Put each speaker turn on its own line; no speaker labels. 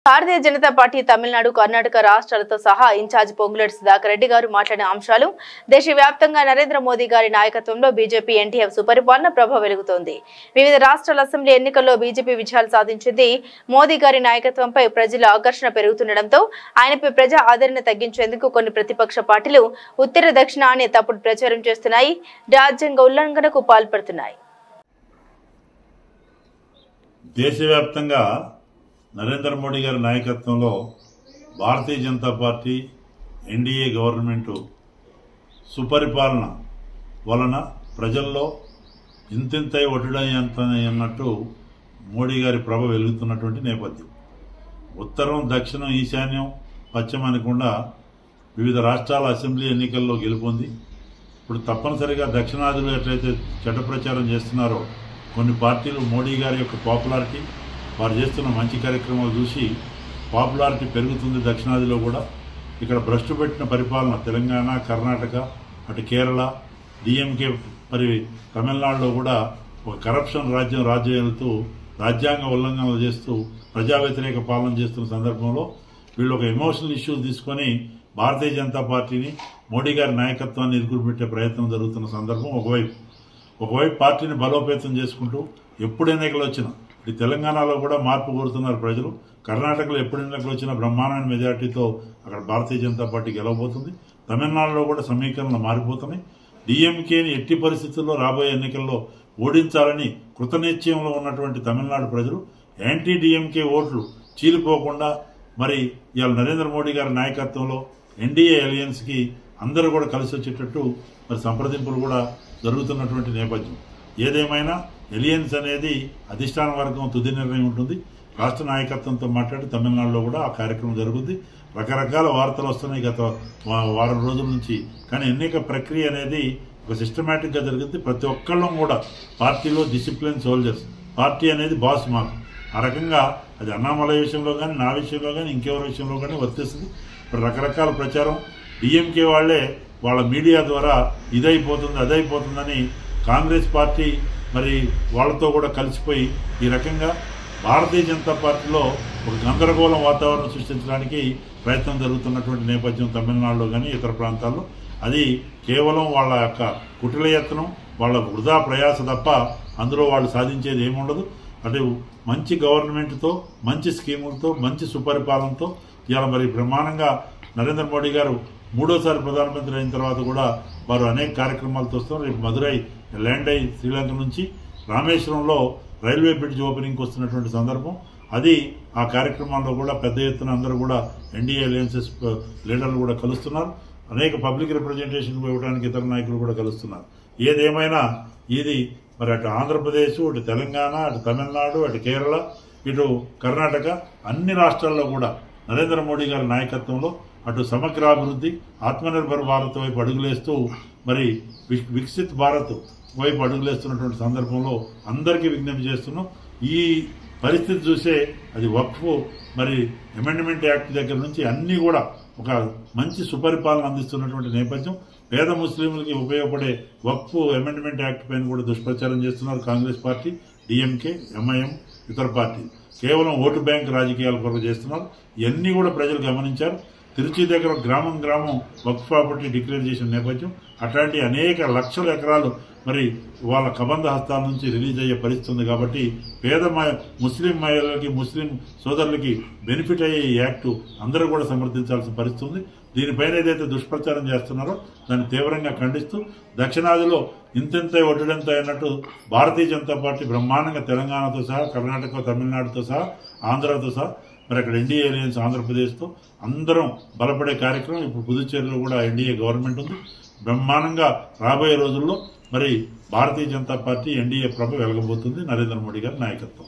Bharatiya Janata party Tamil Nadu Karnataka రాష్ట్రాలతో సహా incharge Ponguleti Sudhakar Reddy గారు మాట్లాడిన అంశాలు దేశవ్యాప్తంగా నరేంద్ర మోదీ గారి నాయకత్వంలో బీజేపీ ఎన్టీఎఫ్ సుపరిపాలన ప్రభ వెలుగుతోంది. వివిధ రాష్ట్రాల అసెంబ్లీ ఎన్నికల్లో బీజేపీ విజయాలు సాధించింది. మోదీ గారి నాయకత్వంపై ప్రజల ఆకర్షణ పెరుగుతుండటంతో ఆయనపై ప్రజా ఆదరణ తగ్గించేందుకు కొన్ని ప్రతిపక్ష పార్టీలు ఉత్తర దక్షిణ అనే తప్పుడు ప్రచారం చేస్తున్నాయి, రాజ్యాంగ ఉల్లంఘనకు పాల్పడుతున్నాయి.
దేశవ్యాప్తంగా నరేంద్ర మోడీ గారి నాయకత్వంలో Bharatiya Janata party NDA government సుపరిపాలన వలన ప్రజల్లో ఇంతింతై ఒడ్డుడయ్యంతన్నట్టు మోడీ గారి ప్రభ వెలుగుతున్నటువంటి నేపథ్యం. ఉత్తరం, దక్షిణం, ఈశాన్యం, పశ్చిమ అనకుండా వివిధ రాష్ట్రాల అసెంబ్లీ ఎన్నికల్లో గెలుపొంది ఇప్పుడు తప్పనిసరిగా దక్షిణాదిలో ఎట్లయితే చెడ్డ ప్రచారం చేస్తున్నారో కొన్ని పార్టీలు మోడీ గారి యొక్క పాపులారిటీ, వారు చేస్తున్న మంచి కార్యక్రమాలు చూసి పాపులారిటీ పెరుగుతుంది. దక్షిణాదిలో కూడా ఇక్కడ భ్రష్టు పెట్టిన పరిపాలన తెలంగాణ, కర్ణాటక, అటు కేరళ, డిఎంకే, మరి తమిళనాడులో కూడా ఒక కరప్షన్ రాజ్యాలతో రాజ్యాంగ ఉల్లంఘనలు చేస్తూ ప్రజా వ్యతిరేక పాలన చేస్తున్న సందర్భంలో వీళ్ళు ఒక ఎమోషనల్ ఇష్యూస్ తీసుకొని భారతీయ జనతా పార్టీని, మోడీ గారి నాయకత్వాన్ని ఇరుకుపెట్టే ప్రయత్నం జరుగుతున్న సందర్భం. ఒకవైపు పార్టీని బలోపేతం చేసుకుంటూ ఎప్పుడు ఎన్నికలు వచ్చినా ఈ తెలంగాణలో కూడా మార్పు కోరుతున్నారు ప్రజలు. కర్ణాటకలో ఎప్పుడు ఎన్నికలు వచ్చినా బ్రహ్మాండమైన మెజార్టీతో అక్కడ భారతీయ జనతా పార్టీ గెలవబోతుంది. తమిళనాడులో కూడా సమీకరణలు మారిపోతున్నాయి. డిఎంకేని ఎట్టి పరిస్థితుల్లో రాబోయే ఎన్నికల్లో ఓడించాలని కృతనిశ్చయంలో ఉన్నటువంటి తమిళనాడు ప్రజలు యాంటీ డిఎంకే ఓట్లు చీలిపోకుండా మరి ఇవాళ నరేంద్ర మోడీ గారి నాయకత్వంలో ఎన్డీఏ అలయన్స్ కి అందరూ కూడా కలిసి వచ్చేటట్టు మరి సంప్రదింపులు కూడా జరుగుతున్నటువంటి నేపథ్యం. ఏదేమైనా ఎలియన్స్ అనేది అధిష్టాన వర్గం తుది నిర్ణయం ఉంటుంది. రాష్ట్ర నాయకత్వంతో మాట్లాడి తమిళనాడులో కూడా ఆ కార్యక్రమం జరుగుతుంది. రకరకాల వార్తలు వస్తున్నాయి గత వారం రోజుల నుంచి. కానీ ఎన్నిక ప్రక్రియ అనేది ఒక సిస్టమేటిక్ గా జరుగుతుంది. ప్రతి ఒక్కళ్ళం కూడా పార్టీలో డిసిప్లిన్ సోల్జర్స్. పార్టీ అనేది బాస్ మాకు. ఆ రకంగా అది అన్నామలై విషయంలో కానీ, నా విషయంలో కానీ, ఇంకెవరి విషయంలో కానీ వర్తిస్తుంది. ఇప్పుడు రకరకాల ప్రచారం డిఎంకే వాళ్లే వాళ్ళ మీడియా ద్వారా ఇదైపోతుంది అదైపోతుందని కాంగ్రెస్ పార్టీ మరి వాళ్లతో కూడా కలిసిపోయి ఈ రకంగా భారతీయ జనతా పార్టీలో ఒక గందరగోళం వాతావరణం సృష్టించడానికి ప్రయత్నం జరుగుతున్నటువంటి నేపథ్యం తమిళనాడులో కానీ ఇతర ప్రాంతాల్లో. అది కేవలం వాళ్ళ యొక్క కుటిల యత్నం, వాళ్ళ వృధా ప్రయాస తప్ప అందులో వాళ్ళు సాధించేది ఏముండదు. అటు మంచి గవర్నమెంట్తో, మంచి స్కీములతో, మంచి సుపరిపాలనతో ఇవాళ మరి బ్రహ్మాండంగా నరేంద్ర మోడీ గారు మూడోసారి ప్రధానమంత్రి అయిన తర్వాత కూడా వారు అనేక కార్యక్రమాలతో వస్తున్నారు. రేపు మదురై ల్యాండ్ అయి శ్రీలంక నుంచి రామేశ్వరంలో రైల్వే బ్రిడ్జ్ ఓపెనింగ్కి వస్తున్నటువంటి సందర్భం. అది ఆ కార్యక్రమాల్లో కూడా పెద్ద ఎత్తున అందరూ కూడా ఎన్డీఏ అలయన్సెస్ లీడర్లు కూడా కలుస్తున్నారు. అనేక పబ్లిక్ రిప్రజెంటేషన్ ఇవ్వడానికి ఇతర నాయకులు కూడా కలుస్తున్నారు. ఏదేమైనా ఇది మరి అటు ఆంధ్రప్రదేశ్, అటు తెలంగాణ, అటు తమిళనాడు, అటు కేరళ, ఇటు కర్ణాటక అన్ని రాష్ట్రాల్లో కూడా నరేంద్ర మోడీ గారి నాయకత్వంలో అటు సమగ్రాభివృద్ధి, ఆత్మనిర్భర్ భారత్ వైపు అడుగులేస్తూ మరి వికసిత్ భారత్ వైపు అడుగులేస్తున్నటువంటి సందర్భంలో అందరికీ విజ్ఞప్తి చేస్తున్నాం. ఈ పరిస్థితి చూసే అది వక్ఫ్ మరి అమెండ్మెంట్ యాక్ట్ దగ్గర నుంచి అన్ని కూడా ఒక మంచి సుపరిపాలన అందిస్తున్నటువంటి నేపథ్యం. పేద ముస్లింలకి ఉపయోగపడే వక్ఫ్ అమెండ్మెంట్ యాక్ట్ పైన కూడా దుష్ప్రచారం చేస్తున్నారు కాంగ్రెస్ పార్టీ, డిఎంకే, ఎంఐఎం, ఇతర పార్టీ. కేవలం ఓటు బ్యాంక్ రాజకీయాల కొరకు చేస్తున్నారు. ఇవన్నీ కూడా ప్రజలు గమనించారు. తిరుచి దగ్గర గ్రామం వక్ఫ్ ప్రాపర్టీ డిక్లేర్ చేసిన నేపథ్యం. అట్లాంటి అనేక లక్షల ఎకరాలు మరి వాళ్ళ కబంధ హస్తాల నుంచి రిలీజ్ అయ్యే పరిస్థితి ఉంది. కాబట్టి పేద ముస్లిం మహిళలకి, ముస్లిం సోదరులకి బెనిఫిట్ అయ్యే ఈ యాక్టు అందరూ కూడా సమర్థించాల్సిన పరిస్థితి ఉంది. దీనిపైన ఏదైతే దుష్ప్రచారం చేస్తున్నారో దాన్ని తీవ్రంగా ఖండిస్తూ దక్షిణాదిలో ఇంతెంత ఒడ్డుడంత అయినట్టు భారతీయ జనతా పార్టీ బ్రహ్మాండంగా తెలంగాణతో సహా, కర్ణాటక, తమిళనాడుతో సహా, ఆంధ్రతో సహా మరి అక్కడ ఎన్డీఏ అలయన్స్ ఆంధ్రప్రదేశ్తో అందరం బలపడే కార్యక్రమం. ఇప్పుడు పుదుచ్చేరిలో కూడా ఎన్డీఏ గవర్నమెంట్ ఉంది. బ్రహ్మాండంగా రాబోయే రోజుల్లో మరి భారతీయ జనతా పార్టీ ఎన్డీఏ ప్రభ వెలగబోతుంది నరేంద్ర మోడీ గారి నాయకత్వం.